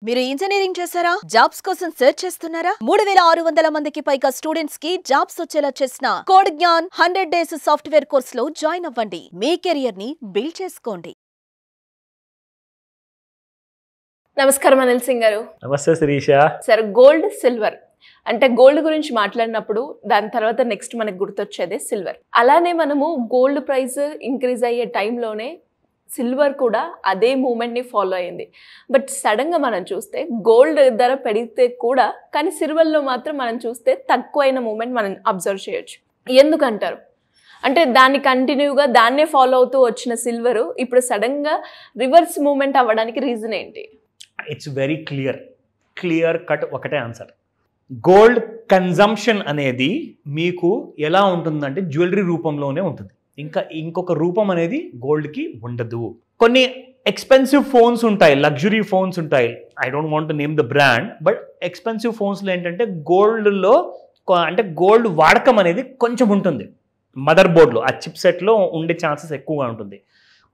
మీరు ఇంజనీరింగ్ చేశారా? జాబ్స్ కోసం సెర్చ్ చేస్తున్నారా? 3600 మందికి పైగా స్టూడెంట్స్ కి జాబ్స్ వచ్చేలా చేసిన code Gyan 100 days software course లో జాయిన్ అవ్వండి. మీ కెరియర్ ని బిల్డ్ చేసుకోండి. నమస్కారం అనిల్ సింగ్ గారు. నమస్తే శిరీష. సార్, గోల్డ్ సిల్వర్ అంటే గోల్డ్ గురించి మాట్లాడినప్పుడు దాని తర్వాత నెక్స్ట్ మనకు గుర్తొచ్చేదే సిల్వర్. అలానే మనము గోల్డ్ ప్రైస్ ఇంక్రీజ్ అయ్యే టైంలోనే సిల్వర్ కూడా అదే మూమెంట్ని ఫాలో అయింది. బట్ సడన్గా మనం చూస్తే గోల్డ్ ధర పెరిగితే కూడా కానీ సిల్వర్లో మాత్రం మనం చూస్తే తక్కువైన మూమెంట్ మనం అబ్జర్వ్ చేయొచ్చు. ఎందుకంటారు? అంటే దాన్ని కంటిన్యూగా దాన్నే ఫాలో అవుతూ వచ్చిన సిల్వరు ఇప్పుడు సడన్గా రివర్స్ మూమెంట్ అవ్వడానికి రీజన్ ఏంటి? ఇట్స్ వెరీ క్లియర్ కట్ ఒకటే ఆన్సర్. గోల్డ్ కన్జంప్షన్ అనేది మీకు ఎలా ఉంటుందంటే జ్యువెలరీ రూపంలోనే ఉంటుంది. ఇంకొక రూపం అనేది గోల్డ్కి ఉండదు. కొన్ని ఎక్స్పెన్సివ్ ఫోన్స్ ఉంటాయి, లగ్జరీ ఫోన్స్ ఉంటాయి. I don't want to name the brand, but expensive ఫోన్స్లో ఏంటంటే గోల్డ్లో అంటే గోల్డ్ వాడకం అనేది కొంచెం ఉంటుంది. మదర్ బోర్డ్లో ఆ చిప్ సెట్లో ఉండే ఛాన్సెస్ ఎక్కువగా ఉంటుంది.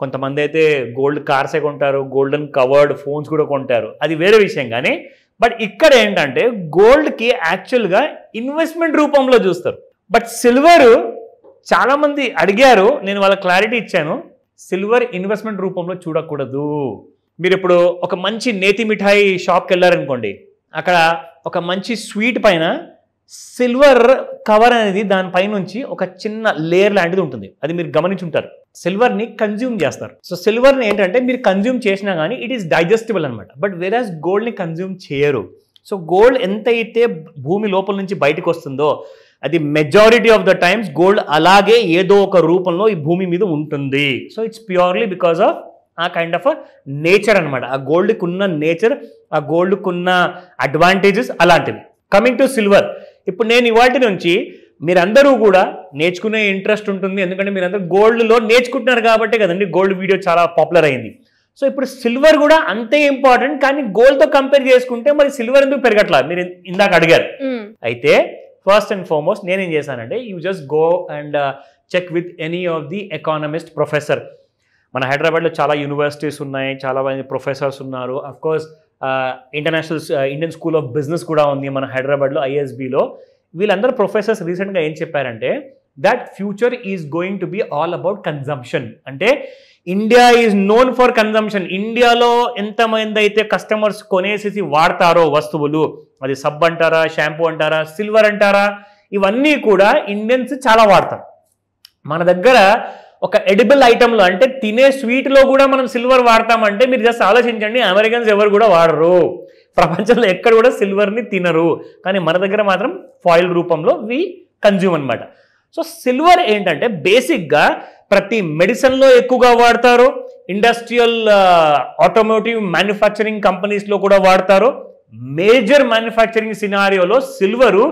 కొంతమంది అయితే గోల్డ్ కార్సే కొంటారు, గోల్డెన్ కవర్డ్ ఫోన్స్ కూడా కొంటారు, అది వేరే విషయం. కానీ బట్ ఇక్కడ ఏంటంటే గోల్డ్కి యాక్చువల్గా ఇన్వెస్ట్మెంట్ రూపంలో చూస్తారు. బట్ సిల్వర్ చాలామంది అడిగారు, నేను వాళ్ళ క్లారిటీ ఇచ్చాను. సిల్వర్ ఇన్వెస్ట్మెంట్ రూపంలో చూడకూడదు. మీరు ఇప్పుడు ఒక మంచి నేతి మిఠాయి షాప్కి వెళ్ళారనుకోండి, అక్కడ ఒక మంచి స్వీట్ పైన సిల్వర్ కవర్ అనేది దానిపైనుంచి ఒక చిన్న లేయర్ లాంటిది ఉంటుంది. అది మీరు గమనించుంటారు. సిల్వర్ని కన్జ్యూమ్ చేస్తారు. సో సిల్వర్ని ఏంటంటే మీరు కన్జ్యూమ్ చేసినా కానీ ఇట్ ఈస్ డైజెస్టిబుల్ అనమాట. బట్ వేరాజ్ గోల్డ్ని కన్జ్యూమ్ చేయరు. సో గోల్డ్ ఎంతైతే భూమి లోపల నుంచి బయటకు వస్తుందో అది majority of the times gold అలాగే ఏదో ఒక రూపంలో ఈ భూమి మీద ఉంటుంది. So it's purely because of ఆ కైండ్ ఆఫ్ నేచర్ అనమాట. ఆ గోల్డ్కి ఉన్న నేచర్, ఆ గోల్డ్కి ఉన్న అడ్వాంటేజెస్ అలాంటివి. కమింగ్ టు సిల్వర్, ఇప్పుడు నేను ఇవాటి నుంచి మీరందరూ కూడా నేర్చుకునే ఇంట్రెస్ట్ ఉంటుంది. ఎందుకంటే మీరందరూ గోల్డ్లో నేర్చుకుంటున్నారు కాబట్టి కదండి గోల్డ్ వీడియో చాలా పాపులర్ అయింది. సో ఇప్పుడు సిల్వర్ కూడా అంతే ఇంపార్టెంట్. కానీ గోల్డ్తో కంపేర్ చేసుకుంటే మరి సిల్వర్ ఎందుకు పెరగట్లా మీరు ఇందాక అడిగారు. అయితే ఫస్ట్ అండ్ ఫార్మోస్ట్ నేనేం చేశానంటే you just go and check with any of the economist professor. మన హైదరాబాద్లో చాలా యూనివర్సిటీస్ ఉన్నాయి, చాలా మంది ప్రొఫెసర్స్ ఉన్నారు. Of course international Indian school of business కూడా ఉంది మన హైదరాబాద్లో, ఐఎస్బిలో. వీళ్ళందరూ ప్రొఫెసర్స్ రీసెంట్గా ఏం చెప్పారంటే that future is going to be all about consumption. అంటే India is known for consumption. ఇండియాలో ఎంతమంది అయితే కస్టమర్స్ కొనేసి వాడతారో వస్తువులు, అది సబ్ అంటారా, షాంపూ అంటారా, సిల్వర్ అంటారా, ఇవన్నీ కూడా ఇండియన్స్ చాలా వాడతారు. మన దగ్గర ఒక ఎడిబుల్ ఐటెంలో అంటే తినే స్వీట్లో కూడా మనం సిల్వర్ వాడతామంటే మీరు జస్ట్ ఆలోచించండి, అమెరికన్స్ ఎవరు కూడా వాడరు. ప్రపంచంలో ఎక్కడ కూడా సిల్వర్ని తినరు. కానీ మన దగ్గర మాత్రం ఫాయిల్ రూపంలో వి కన్జ్యూమ్ అనమాట. సో సిల్వర్ ఏంటంటే బేసిక్గా ప్రతి మెడిసిన్లో ఎక్కువగా వాడతారు, ఇండస్ట్రియల్ ఆటోమోటివ్ మ్యానుఫ్యాక్చరింగ్ కంపెనీస్లో కూడా వాడతారు. మేజర్ మ్యానుఫ్యాక్చరింగ్ సినారియోలో సిల్వరు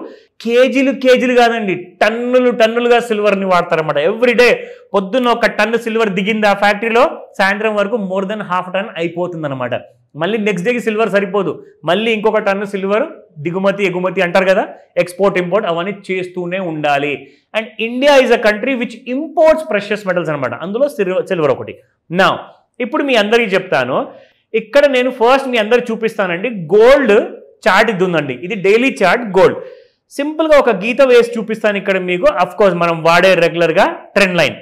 కేజీలు కాదండి, టన్నులుగా సిల్వర్ని వాడతారన్నమాట. ఎవ్రీడే పొద్దున్న ఒక టన్ను సిల్వర్ దిగింది ఆ ఫ్యాక్టరీలో, సాయంత్రం వరకు మోర్ దెన్ ½ టన్ అయిపోతుంది అనమాట. మళ్ళీ నెక్స్ట్ డేకి సిల్వర్ సరిపోదు, మళ్ళీ ఇంకొక టన్ను సిల్వర్ దిగుమతి ఎగుమతి అంటారు కదా, ఎక్స్పోర్ట్ ఇంపోర్ట్ అవన్నీ చేస్తూనే ఉండాలి. And India is a country which imports precious metals అనమాట. అందులో సిల్వర్ ఒకటి. నా ఇప్పుడు మీ అందరికీ చెప్తాను, ఇక్కడ నేను ఫస్ట్ మీ అందరికి చూపిస్తానండి. గోల్డ్ చార్ట్ ఇది ఉందండి, ఇది డైలీ చార్ట్ గోల్డ్. సింపుల్గా ఒక గీత వేసి చూపిస్తాను ఇక్కడ మీకు. అఫ్ కోర్స్ మనం వాడే రెగ్యులర్గా ట్రెండ్ లైన్.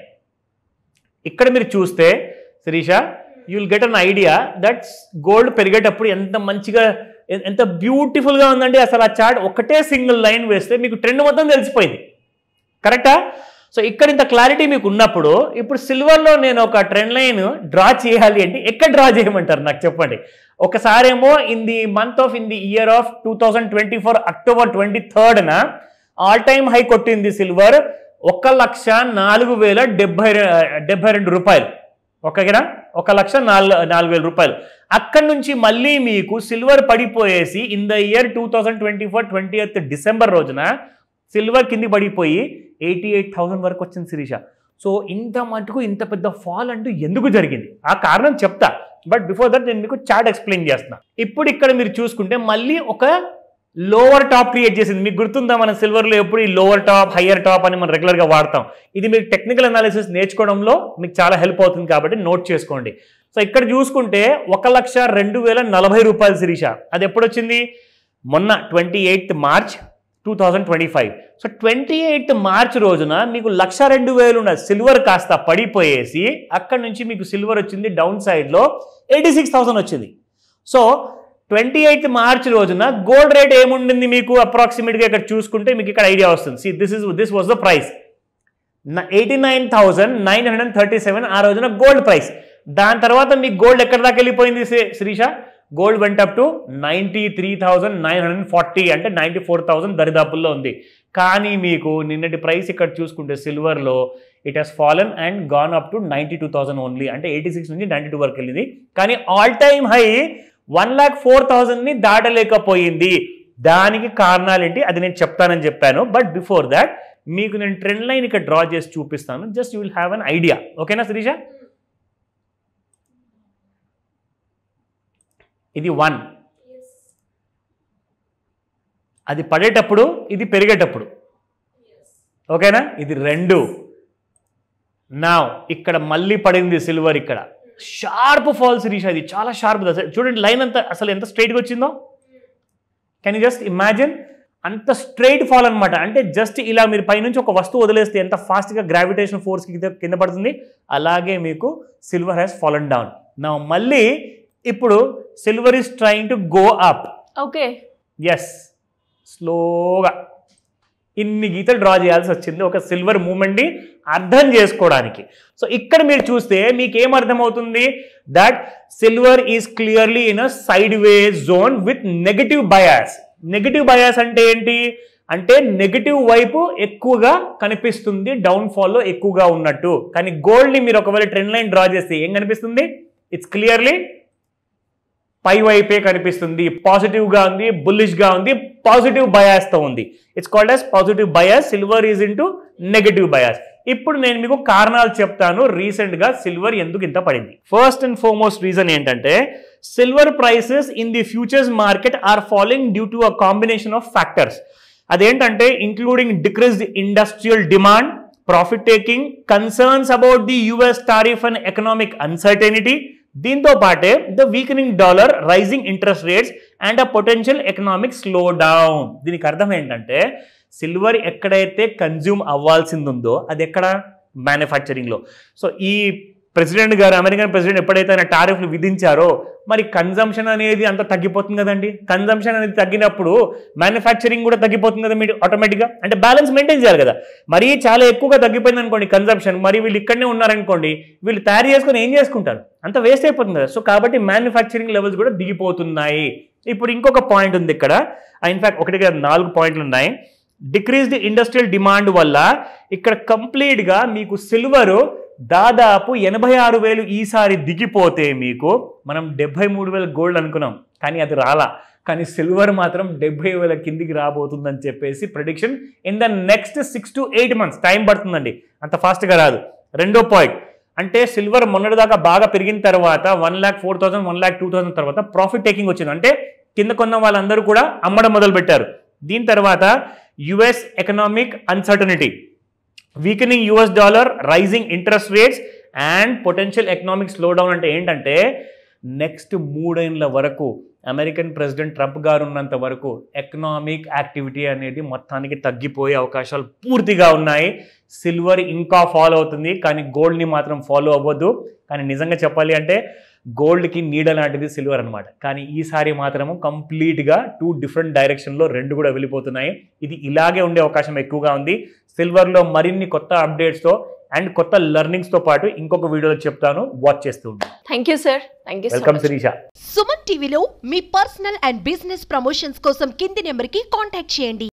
ఇక్కడ మీరు చూస్తే Shirisha you will get an idea that gold పెరిగేటప్పుడు ఎంత మంచిగా ఎంత బ్యూటిఫుల్గా ఉందండి. అసలు ఆ చార్ట్ ఒకటే సింగిల్ లైన్ వేస్తే మీకు ట్రెండ్ మొత్తం తెలిసిపోయింది. కరెక్టా? సో ఇక్కడ ఇంత క్లారిటీ మీకు ఉన్నప్పుడు ఇప్పుడు సిల్వర్లో నేను ఒక ట్రెండ్ లైన్ డ్రా చేయాలి అంటే ఎక్కడ డ్రా చేయమంటారు నాకు చెప్పండి. ఒకసారేమో in the year of 2024 October 23rd all time high కొట్టింది సిల్వర్ 1,04,072 రూపాయలు. ఓకేనా? 1,04,000 రూపాయలు. అక్కడి నుంచి మళ్ళీ మీకు సిల్వర్ పడిపోయేసి in the year 2024 20th December రోజున సిల్వర్ కింది పడిపోయి 88,000 వరకు వచ్చింది శిరీష. సో ఇంత మటుకు ఇంత పెద్ద ఫాల్ అంటూ ఎందుకు జరిగింది ఆ కారణం చెప్తా. బట్ బిఫోర్ దట్ నేను మీకు చార్ట్ ఎక్స్ప్లెయిన్ చేస్తున్నా. ఇప్పుడు ఇక్కడ మీరు చూసుకుంటే మళ్ళీ ఒక లోవర్ టాప్ క్రియేట్ చేసింది. మీకు గుర్తుందా మన సిల్వర్లో ఎప్పుడు ఈ లోవర్ టాప్ హయ్యర్ టాప్ అని మనం రెగ్యులర్గా వాడతాం. ఇది మీరు టెక్నికల్ అనాలిసిస్ నేర్చుకోవడంలో మీకు చాలా హెల్ప్ అవుతుంది కాబట్టి నోట్ చేసుకోండి. సో ఇక్కడ చూసుకుంటే 1,02,040 రూపాయలు శిరీష. అది ఎప్పుడు వచ్చింది? మొన్న 28th March 2025. So 28th March రోజున మీకు 1,02,000 ఉన్న సిల్వర్ కాస్త పడిపోయేసి అక్కడ నుంచి మీకు సిల్వర్ వచ్చింది డౌన్ సైడ్లో 86,000 వచ్చింది. సో 28th March రోజున గోల్డ్ రేట్ ఏముండింది మీకు అప్రాక్సిమేట్గా ఇక్కడ చూసుకుంటే మీకు ఇక్కడ ఐడియా వస్తుంది. దిస్ వాజ్ ద ప్రైస్ 89,937 ఆ రోజున గోల్డ్ ప్రైస్. దాని తర్వాత మీకు గోల్డ్ ఎక్కడ దాకా వెళ్ళిపోయింది Srisha? Gold went up to 93,940 అంటే 94,000 దరిదాపుల్లో ఉంది. కానీ మీకు నిన్నటి ప్రైస్ ఇక్కడ చూసుకుంటే సిల్వర్లో it has fallen and gone up to 92,000 only, అంటే 86 నుంచి 92 వరకు వెళ్ళింది. కానీ ఆల్ టైమ్ హై 1,04,000ని దాటలేకపోయింది. దానికి కారణాలు ఏంటి అది నేను చెప్తానని చెప్పాను. బట్ బిఫోర్ దాట్ మీకు నేను ట్రెండ్ లైన్ ఇక్కడ డ్రా చేసి చూపిస్తాను. Just you will have an idea. ఓకేనా శిరీష? ఇది 1, అది పడేటప్పుడు ఇది పెరిగేటప్పుడు. ఓకేనా? ఇది 2. నా ఇక్కడ మళ్ళీ పడింది సిల్వర్, ఇక్కడ షార్ప్ ఫాల్ శిరీష. అది చాలా షార్ప్. చూడండి లైన్ అంతా అసలు ఎంత స్ట్రైట్గా వచ్చిందో. Can you just imagine? అంత స్ట్రైట్ ఫాల్ అనమాట. అంటే జస్ట్ ఇలా మీరు పైనుంచి ఒక వస్తువు వదిలేస్తే ఎంత ఫాస్ట్గా గ్రావిటేషన్ ఫోర్స్ కింద పడుతుంది, అలాగే మీకు సిల్వర్ హ్యాస్ ఫాలన్ డౌన్. నా మళ్ళీ ఇప్పుడు silver is trying to go up. Okay, yes, స్లోగా ఇన్ని గీతలు డ్రా చేయాల్సి వచ్చింది ఒక సిల్వర్ మూమెంట్ని అర్థం చేసుకోవడానికి. సో ఇక్కడ మీరు చూస్తే మీకు ఏం అర్థమవుతుంది? That silver is clearly in a side way zone with negative bias. Negative bias అంటే ఏంటి? అంటే నెగటివ్ వైపు ఎక్కువగా కనిపిస్తుంది, డౌన్ ఫాల్లో ఎక్కువగా ఉన్నట్టు. కానీ గోల్డ్ని మీరు ఒకవేళ ట్రెండ్ లైన్ డ్రా చేస్తే ఏం కనిపిస్తుంది? ఇట్స్ క్లియర్లీ పై వైపే కనిపిస్తుంది. పాజిటివ్గా ఉంది, బుల్లిష్గా ఉంది, పాజిటివ్ బయాస్తో ఉంది. It's called as positive bias. Silver is into negative bias. ఇప్పుడు నేను మీకు కారణాలు చెప్తాను రీసెంట్గా సిల్వర్ ఎందుకు ఇంత పడింది. ఫస్ట్ అండ్ ఫార్మోస్ట్ రీజన్ ఏంటంటే silver prices in the futures market are falling due to a combination of factors. అదేంటంటే including decreased industrial demand, profit taking, concerns about the US tariff and economic uncertainty, దీంతో పాటే the weakening dollar, rising interest rates and a potential economic slow down. దీనికి అర్థం ఏంటంటే silver ఎక్కడైతే consume అవ్వాల్సింది ఉందో అది ఎక్కడ? మ్యానుఫ్యాక్చరింగ్లో. సో ఈ ప్రెసిడెంట్ గారు, అమెరికన్ ప్రెసిడెంట్ ఎప్పుడైతే ఆయన టారిఫ్లు విధించారో మరి కన్జంప్షన్ అనేది అంత తగ్గిపోతుంది కదండి. కన్జంప్షన్ అనేది తగ్గినప్పుడు మ్యానుఫ్యాక్చరింగ్ కూడా తగ్గిపోతుంది కదా మీరు ఆటోమేటిక్గా. అంటే బ్యాలెన్స్ మెయింటైన్ చేయాలి కదా. మరీ చాలా ఎక్కువగా తగ్గిపోయింది అనుకోండి కన్జంప్షన్, మరి వీళ్ళు ఇక్కడనే ఉన్నారనుకోండి, వీళ్ళు తయారు చేసుకొని ఏం చేసుకుంటారు? అంత వేస్ట్ అయిపోతుంది కదా. సో కాబట్టి మ్యానుఫ్యాక్చరింగ్ లెవెల్స్ కూడా దిగిపోతున్నాయి. ఇప్పుడు ఇంకొక పాయింట్ ఉంది ఇక్కడ. ఇన్ఫాక్ట్ 4 పాయింట్లు ఉన్నాయి. డిక్రీజ్డ్ ఇండస్ట్రియల్ డిమాండ్ వల్ల ఇక్కడ కంప్లీట్గా మీకు సిల్వరు దాదాపు 86,000 ఈసారి దిగిపోతే మీకు మనం 73,000 గోల్డ్ అనుకున్నాం, కానీ అది రాలా. కానీ సిల్వర్ మాత్రం 70,000 కిందికి రాబోతుందని చెప్పేసి prediction. In the next 6 to 8 months time పడుతుందండి, అంత ఫాస్ట్గా రాదు. రెండో పాయింట్ అంటే సిల్వర్ మొన్నటిదాకా బాగా పెరిగిన తర్వాత 1,04,000, 1,02,000 తర్వాత ప్రాఫిట్ టేకింగ్ వచ్చింది. అంటే కింద కొన్న వాళ్ళందరూ కూడా అమ్మడం మొదలుపెట్టారు. దీని తర్వాత US economic uncertainty, weakening US dollar, rising interest rates and potential economic slow down. అంటే ఏంటంటే నెక్స్ట్ 3 ఏళ్ల వరకు అమెరికన్ ప్రెసిడెంట్ ట్రంప్ గారు ఉన్నంత వరకు ఎకనామిక్ యాక్టివిటీ అనేది మొత్తానికి తగ్గిపోయే అవకాశాలు పూర్తిగా ఉన్నాయి. సిల్వర్ ఇంకా ఫాలో అవుతుంది, కానీ గోల్డ్ని మాత్రం ఫాలో అవ్వద్దు. కానీ నిజంగా చెప్పాలి అంటే గోల్డ్కి నీడ లాంటిది సిల్వర్ అనమాట. కానీ ఈసారి మాత్రము కంప్లీట్గా 2 డిఫరెంట్ డైరెక్షన్లో 2 కూడా వెళ్ళిపోతున్నాయి. ఇది ఇలాగే ఉండే అవకాశం ఎక్కువగా ఉంది. సిల్వర్లో మరిన్ని కొత్త అప్డేట్స్తో అండ్ కొత్త లెర్నింగ్స్తో పాటు ఇంకొక వీడియోలో చెప్తాను, వాచ్ చేస్తూ ఉంటాను. Thank you sir. Thank you. Welcome Shirisha. Suman టీవీలో మీ పర్సనల్ అండ్ బిజినెస్ ప్రమోషన్స్ కోసం కింది నెంబర్కి కాంటాక్ట్ చేయండి.